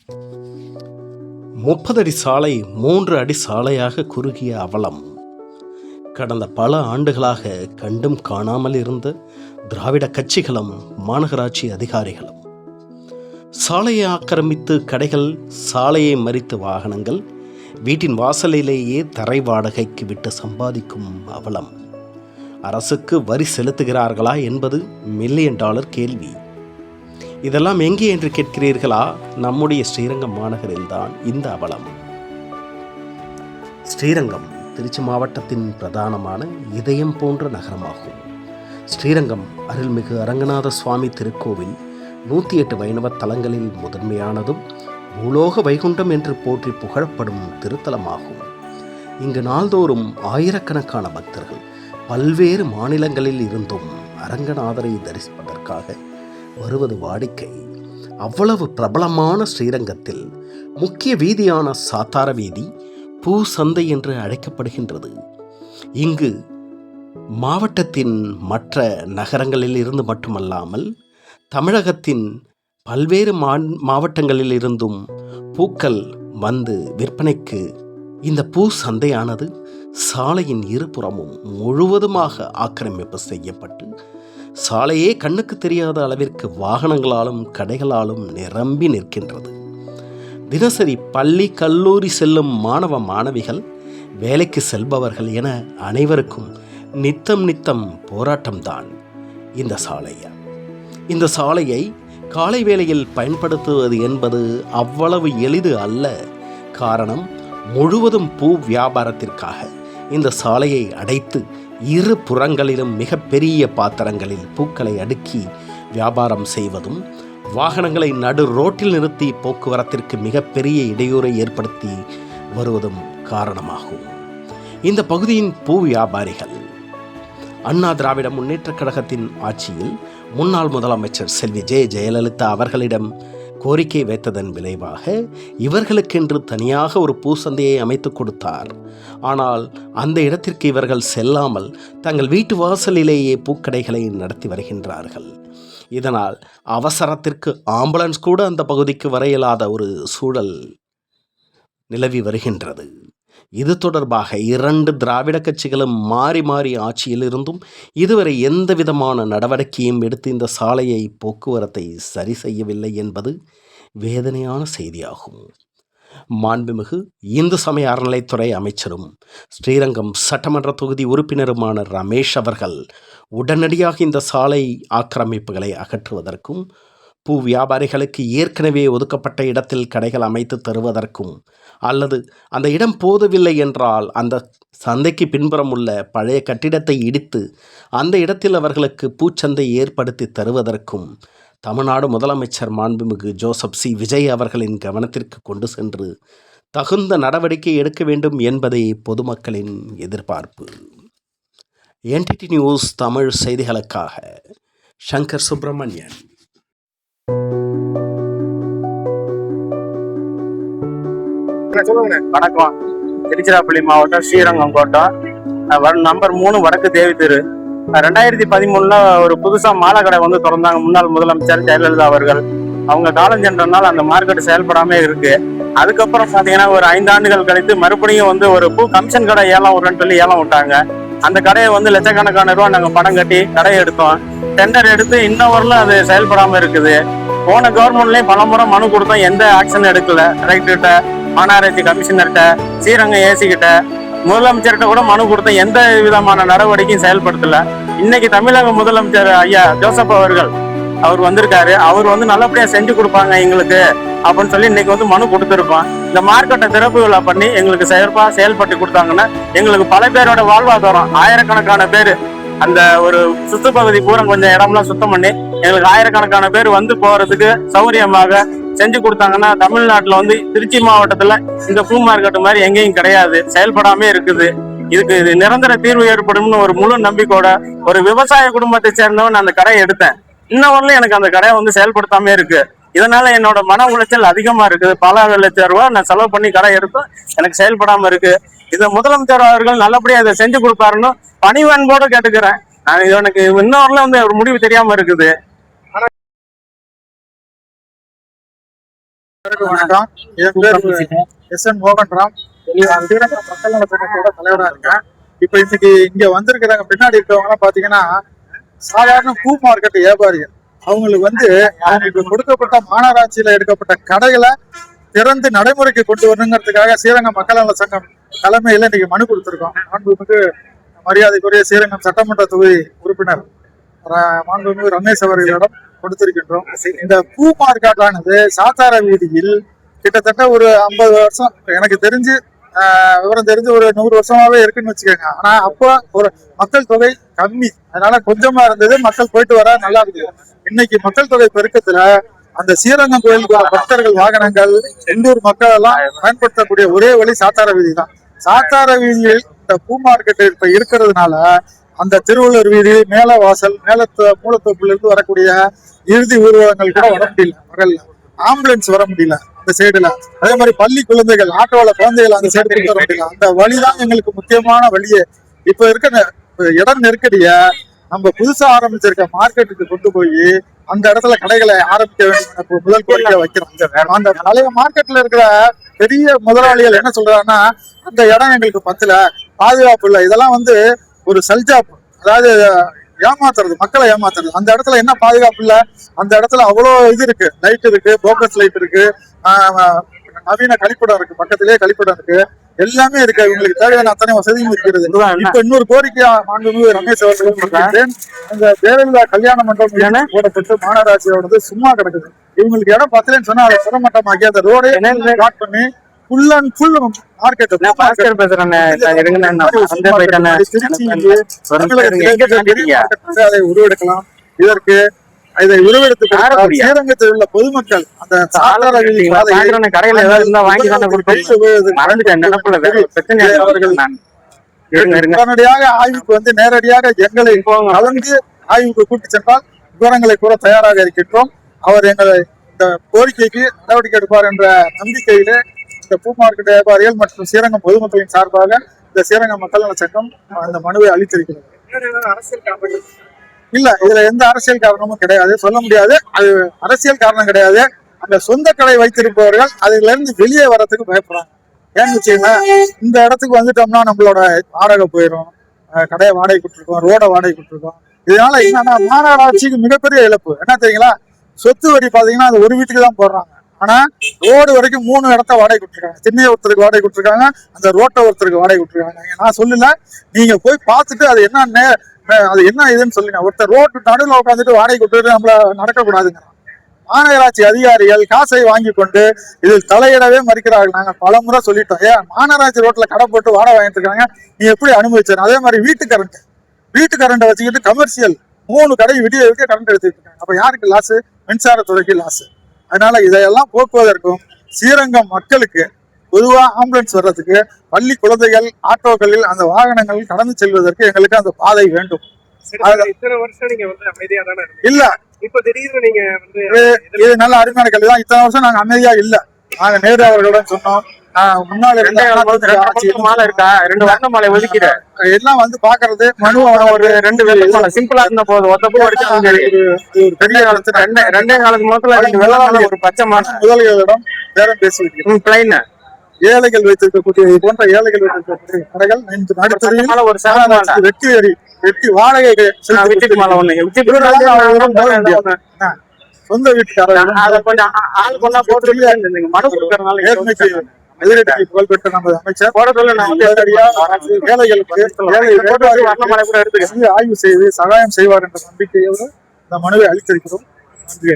30 அடி சாலை 3 அடி சாலையாக குறுகிய அவலம். கடந்த பல ஆண்டுகளாக கண்டும் காணாமல் இருந்த திராவிட கட்சிகளும் மாநகராட்சி அதிகாரிகளும் சாலையை ஆக்கிரமித்து கடைகள், சாலையை மறித்து வாகனங்கள், வீட்டின் வாசலிலேயே தரை வாடகைக்கு விட்டு சம்பாதிக்கும் அவலம். அரசுக்கு வரி செலுத்துகிறார்களா என்பது $1,000,000 கேள்வி. இதெல்லாம் எங்கே என்று கேட்கிறீர்களா? நம்முடைய ஸ்ரீரங்கம் மாநகரில்தான் இந்த அவலம். ஸ்ரீரங்கம் திருச்சி மாவட்டத்தின் பிரதானமான இதயம் போன்ற நகரமாகும். ஸ்ரீரங்கம் அருள்மிகு அரங்கநாத சுவாமி திருக்கோவில் 108 வைணவ தலங்களில் முதன்மையானதும் பூலோக வைகுண்டம் என்று போற்றி புகழப்படும் திருத்தலமாகும். இங்கு நாள்தோறும் ஆயிரக்கணக்கான பக்தர்கள் பல்வேறு மாநிலங்களில் இருந்தும் அரங்கநாதரை தரிசிப்பதற்காக வருவது வாடிக்கை. அவ்வளவு பிரபலமான ஸ்ரீரங்கத்தில் முக்கிய வீதியான சாத்தார வீதி பூ சந்தை என்று அழைக்கப்படுகின்றது. இங்கு மாவட்டத்தின் மற்ற நகரங்களில் இருந்து மட்டுமல்லாமல் தமிழகத்தின் பல்வேறு மாவட்டங்களில் இருந்தும் பூக்கள் வந்து விற்பனைக்கு இந்த பூ சந்தையானது சாலையின் இருபுறமும் முழுவதுமாக ஆக்கிரமிப்பு செய்யப்பட்டு சாலையே கண்ணுக்கு தெரியாத அளவிற்கு வாகனங்களாலும் கடைகளாலும் நிரம்பி நிற்கின்றது. தினசரி பள்ளி, கல்லூரி செல்லும் மாணவ மாணவிகள், வேலைக்கு செல்பவர்கள் என அனைவருக்கும் நித்தம் போராட்டம்தான் இந்த சாலையா. இந்த சாலையை காலை வேளையில் பயன்படுத்துவது என்பது அவ்வளவு எளிது அல்ல. காரணம், முழுவதும் பூ வியாபாரத்திற்காக இந்த சாலையை அடைத்து இரு புறங்களிலும் மிகப்பெரிய பாத்திரங்களில் பூக்களை அடுக்கி வியாபாரம் செய்வதும், வாகனங்களை நடு ரோட்டில் நிறுத்தி போக்குவரத்திற்கு மிகப்பெரிய இடையூறை ஏற்படுத்தி வருவதும் காரணமாகும். இந்த பகுதியின் பூ வியாபாரிகள் அண்ணா திராவிட முன்னேற்றக் கழகத்தின் ஆட்சியில் முன்னாள் முதலமைச்சர் செல்வி ஜெயலலிதா அவர்களிடம் கோரிக்கை வைத்ததன் விளைவாக இவர்களுக்கென்று தனியாக ஒரு பூசந்தையை அமைத்து கொடுத்தார். ஆனால் அந்த இடத்திற்கு இவர்கள் செல்லாமல் தங்கள் வீட்டு வாசலிலேயே பூக்கடைகளை நடத்தி வருகின்றார்கள். இதனால் அவசரத்திற்கு ஆம்புலன்ஸ் கூட அந்த பகுதிக்கு வர இயலாத ஒரு சூழல் நிலவி வருகின்றது. இது தொடர்பாக 2 திராவிட கட்சிகளும் மாறி ஆட்சியில் இருந்தும் இதுவரை எந்த விதமான நடவடிக்கையும் எடுத்து இந்த சாலையை போக்குவரத்தை சரி செய்யவில்லை என்பது வேதனையான செய்தியாகும். மாண்புமிகு இந்து சமய அறநிலைத்துறை அமைச்சரும் ஸ்ரீரங்கம் சட்டமன்ற தொகுதி உறுப்பினருமான ரமேஷ் அவர்கள் உடனடியாக இந்த சாலை ஆக்கிரமிப்புகளை அகற்றுவதற்கும், பூ வியாபாரிகளுக்கு ஏற்கனவே ஒதுக்கப்பட்ட இடத்தில் கடைகள் அமைத்து தருவதற்கும், அல்லது அந்த இடம் போதவில்லை என்றால் அந்த சந்தைக்கு பின்புறம் உள்ள பழைய கட்டிடத்தை இடித்து அந்த இடத்தில் அவர்களுக்கு பூச்சந்தை ஏற்படுத்தி தருவதற்கும் தமிழ்நாடு முதலமைச்சர் மாண்புமிகு ஜோசப் சி விஜய் அவர்களின் கவனத்திற்கு கொண்டு சென்று தகுந்த நடவடிக்கை எடுக்க வேண்டும் என்பதே பொதுமக்களின் எதிர்பார்ப்பு. என்டிடி நியூஸ் தமிழ் செய்திகளுக்காக சங்கர் சுப்பிரமணியன். வணக்கம். திருச்சிராப்பள்ளி மாவட்டம் ஸ்ரீரங்கம் கோட்டம் நம்பர் 3 வடக்கு தேவி தெரு. 2013 ஒரு புதுசா மாலை கடை வந்து திறந்தாங்க முன்னாள் முதலமைச்சர் ஜெயலலிதா அவர்கள். அவங்க காலம் சென்றனால அந்த மார்க்கெட் செயல்படாம இருக்கு. அதுக்கப்புறம் பாத்தீங்கன்னா ஒரு 5 ஆண்டுகள் கழித்து மறுபடியும் வந்து ஒரு பூ கமிஷன் கடை ஏலம் விடுறேன்னு சொல்லி ஏலம் விட்டாங்க. அந்த கடையை வந்து லட்சக்கணக்கான ரூபா நாங்க பணம் கட்டி கடையை எடுத்தோம். டெண்டர் எடுத்து இன்ன வரலும் அது செயல்படாம இருக்குது. போன கவர்மெண்ட்லயும் பல முறை மனு கொடுத்தோம், எந்த ஆக்ஷன் எடுக்கல. கலெக்டர்கிட்ட, மாநகராட்சி கமிஷனர்கிட்ட, ஸ்ரீரங்கம் ஏசி கிட்ட, முதலமைச்சர்கிட்ட கூட மனு கொடுத்தோம். எந்த விதமான நடவடிக்கையும் செயல்படுத்தல. இன்னைக்கு தமிழக முதலமைச்சர் ஐயா ஜோசப் அவர்கள் அவர் வந்திருக்காரு. அவர் வந்து நல்லபடியா செஞ்சு கொடுப்பாங்க எங்களுக்கு அப்படின்னு சொல்லி இன்னைக்கு வந்து மனு கொடுத்துருக்கோம். இந்த மார்க்கெட்டை திறப்பு விழா பண்ணி எங்களுக்கு செயல்பட்டு கொடுத்தாங்கன்னா எங்களுக்கு பல பேரோட வாழ்வாதாரம், ஆயிரக்கணக்கான பேர் அந்த ஒரு சுற்றுப்பகுதி பூரா கொஞ்சம் இடம்லாம் சுத்தம் பண்ணி எங்களுக்கு ஆயிரக்கணக்கான பேர் வந்து போறதுக்கு சௌகரியமாக செஞ்சு கொடுத்தாங்கன்னா, தமிழ்நாட்டுல வந்து திருச்சி மாவட்டத்துல இந்த பூ மார்க்கெட் மாதிரி எங்கேயும் கிடையாது, செயல்படாமே இருக்குது. இதுக்கு இது நிரந்தர தீர்வு ஏற்படும்னு ஒரு முழு நம்பிக்கையோட ஒரு விவசாய குடும்பத்தை சேர்ந்தவன் அந்த கடையை எடுத்தேன். இன்னும் வரல எனக்கு அந்த கடையை வந்து செயல்படுத்தாமே இருக்கு. இதனால என்னோட மன உளைச்சல் அதிகமா இருக்குது. பல லட்சம் ரூபாய் நான் செலவு பண்ணி கடை எடுத்தோம், எனக்கு செயல்படாம இருக்கு. இதை முதலமைச்சர் அவர்கள் நல்லபடியா இதை செஞ்சு கொடுப்பாருன்னு பணிவன்போட கேட்டுக்கிறேன். இது எனக்கு இன்னும் வரல வந்து ஒரு முடிவு தெரியாம இருக்குது. வணக்கம். என் பேர் எஸ்.என். மோகன்ராம். ஸ்ரீரங்கம் மக்கள் நல சங்கத்தோட தலைவரா இருக்கேன். இப்ப இன்னைக்கு இங்க வந்திருக்கிறாங்க பின்னாடி இருக்கவங்க எல்லாம் பாத்தீங்கன்னா சாதாரண பூ மார்க்கெட் வியாபாரிகள். அவங்களுக்கு கொடுக்கப்பட்ட மாநகராட்சியில எடுக்கப்பட்ட கடைகளை திறந்து நடைமுறைக்கு கொண்டு வரணுங்கிறதுக்காக ஸ்ரீரங்கம் மக்கள் நல சங்கம் தலைமையில இன்னைக்கு மனு கொடுத்திருக்கோம். மாண்புமிகு மரியாதைக்குரிய ஸ்ரீரங்கம் சட்டமன்ற தொகுதி உறுப்பினர் மாண்புமிகு ரமேஷ் அவர்களிடம் கொடுத்திருக்கின்றோம். இந்த பூ மார்க்கெட்டானது சாத்தார வீதியில் கிட்டத்தட்ட ஒரு 50 வருஷம் எனக்கு தெரிஞ்சு விவரம் தெரிஞ்சு ஒரு 100 வருஷமாவே இருக்குன்னு வச்சுக்கோங்க. ஆனா அப்போ ஒரு மக்கள் தொகை கம்மி, அதனால கொஞ்சமா இருந்தது, மக்கள் போயிட்டு வர நல்லா இருக்கு. இன்னைக்கு மக்கள் தொகை பெருக்கத்துல அந்த ஸ்ரீரங்கம் கோயிலுக்கு பக்தர்கள் வாகனங்கள் உள்ளூர் மக்கள் எல்லாம் பயன்படுத்தக்கூடிய ஒரே வழி சாத்தார வீதி தான். சாத்தார வீதியில் இந்த பூ மார்க்கெட் இப்ப இருக்கிறதுனால அந்த திருவள்ளூர் வீதி மேல வாசல் மூலத்தோப்புல இருந்து வரக்கூடிய இறுதி ஊர்வலங்கள் கூட வர முடியல, பகல்ல ஆம்புலன்ஸ் வர முடியல அந்த சைடுல. அதே மாதிரி பள்ளி குழந்தைகள் ஆட்டோல குழந்தைகள் அந்த சைடு வர முடியல. அந்த வழிதான் எங்களுக்கு முக்கியமான வழியே. இப்ப இருக்க இடம் நெருக்கடிய நம்ம புதுசா ஆரம்பிச்சிருக்க மார்க்கெட்டுக்கு கொண்டு போய் அந்த இடத்துல கடைகளை ஆரம்பிக்க வேண்டும் முதல் கோரிக்கை வைக்கிறோம். அந்த பழைய மார்க்கெட்ல இருக்கிற பெரிய முதலாளிகள் என்ன சொல்றாங்கன்னா, அந்த இடம் எங்களுக்கு பத்தல, பாதுகாப்பு இல்லை, இதெல்லாம் ஒரு சல்ஜாப், அதாவது ஏமாத்துறது, மக்களை ஏமாத்துறது. அந்த இடத்துல என்ன பாதுகாப்பு இல்ல, அந்த இடத்துல அவ்வளவு இது இருக்கு, லைட் இருக்கு, போக்கஸ் லைட் இருக்கு, நவீன கழிப்பிடம் இருக்கு, பக்கத்திலேயே கழிப்பிடம் இருக்கு, எல்லாமே இருக்கு. இவங்களுக்கு தேவையான அத்தனை வசதியும் இருக்கிறது. இப்ப இன்னொரு கோரிக்கையா மாண்புமிகு ரமேஷ் அவர்கள், அந்த ஜெயலலிதா கல்யாண மண்டபம் போடப்பட்டு மாநகராட்சியோட சும்மா கிடக்குது. இவங்களுக்கு இடம் பத்தலன்னு சொன்னா அதை புறமட்டமாக்கி அந்த ரோடே ஸ்டார்ட் பண்ணி ஃபுல் அண்ட் ஃபுல் மார்க்கெட் அதை உருவெடுக்கலாம். இதற்கு இதை உருவெடுத்து ஸ்ரீரங்கத்தில் உள்ள பொதுமக்கள் அந்த உடனடியாக ஆய்வுக்கு நேரடியாக எங்களை கலந்து ஆய்வுக்கு கூட்டி சென்றால் விவரங்களை கூற தயாராக இருக்கின்றோம். அவர் எங்களை இந்த கோரிக்கைக்கு நடவடிக்கை எடுப்பார் என்ற நம்பிக்கையிலே இந்த பூ மார்க்கெட் வியாபாரிகள் மற்றும் ஸ்ரீரங்கம் பொதுமக்களின் சார்பாக இந்த ஸ்ரீரங்கம் மக்கள் நல சங்கம் அந்த மனுவை அளித்திருக்கிறது. இல்ல, இதுல எந்த அரசியல் காரணமும் கிடையாது, சொல்ல முடியாது. அது அரசியல் காரணம் கிடையாது. அந்த சொந்த கடை வைத்திருப்பவர்கள் அதுல இருந்து வெளியே வர்றதுக்கு பயப்படுறாங்க. ஏன்னு வச்சுக்கோங்களேன், இந்த இடத்துக்கு வந்துட்டோம்னா நம்மளோட வாடகை போயிடும், கடையை வாடகை கொடுத்துருக்கோம், ரோட வாடகை கொடுத்துருக்கோம். இதனால என்னன்னா மாநகராட்சிக்கு மிகப்பெரிய இழப்பு. என்ன தெரியுங்களா, சொத்து வரி பாத்தீங்கன்னா அது ஒரு வீட்டுக்கு தான் போடுறாங்க. ஆனா ரோடு வரைக்கும் 3 இடத்த வாடகை கொடுத்துருக்காங்க. திண்ணையை ஒருத்தருக்கு வாடகை கொடுத்துருக்காங்க, அந்த ரோட்டை ஒருத்தருக்கு வாடகை கொடுத்துருக்காங்க. நான் சொல்லல, நீங்க போய் பார்த்துட்டு அது என்ன இதுன்னு சொல்லுங்க. ஒருத்தர் ரோட்டு நடுவில் உட்காந்துட்டு வாடகை கொடுத்துட்டு நம்மள நடக்கக்கூடாதுங்க. மாநகராட்சி அதிகாரிகள் காசை வாங்கி கொண்டு இதில் தலையிடவே மறுக்கிறார்கள். நாங்க பல முறை சொல்லிட்டோம். மாநகராட்சி ரோட்ல கடை போட்டு வாடகை வாங்கிட்டு இருக்காங்க, நீ எப்படி அனுபவிச்சாரு? அதே மாதிரி வீட்டு கரண்ட் வச்சுக்கிட்டு கமர்ஷியல் 3 கடை விடிய கரண்ட் எடுத்துட்டு இருக்காங்க. அப்ப யாருக்கு லாஸ்? மின்சாரத்துறைக்கு லாஸ். அதனால இதையெல்லாம் போக்குவதற்கும் ஸ்ரீரங்கம் மக்களுக்கு பொதுவா ஆம்புலன்ஸ் வர்றதுக்கு, பள்ளி குழந்தைகள் ஆட்டோக்களில் அந்த வாகனங்கள் கடந்து செல்வதற்கு எங்களுக்கு அந்த பாதை வேண்டும். இல்ல, இப்ப திடீர்னு இது நல்ல அருமையான கேள்விதான். இத்தனை வருஷம் நாங்க அமைதியா இல்ல. நாங்க நேரு அவர்களுடன் சொன்னோம், முன்னாள் மாலை இருக்கா, 2 வண்ண மாலை ஒதுக்கிட எல்லாம் பாக்குறது மனு ஒரு 2 வெள்ளை சிம்பிளா இருந்த போது பெரிய காலத்துல 2 காலத்துக்கு முதல்ல 2 வெள்ளை மாலை ஒரு பச்சை மாலை முதல்களிடம் பேரம் பேசி ஏழைகள் வைத்திருக்கக்கூடிய போன்ற ஏழைகள் வைத்திருக்கக்கூடிய கடைகள் நடுத்தரில் ஒரு வெட்டி வாடகை வீட்டுக்கு மேல சொந்த வீட்டுக்காரர்கள் புகழ்பெற்ற நமது அமைச்சர் ஏழைகளுக்கு ஆய்வு செய்து சகாயம் செய்வார் என்ற நம்பிக்கையோடு இந்த மனுவை அளித்திருக்கிறோம். நன்றி.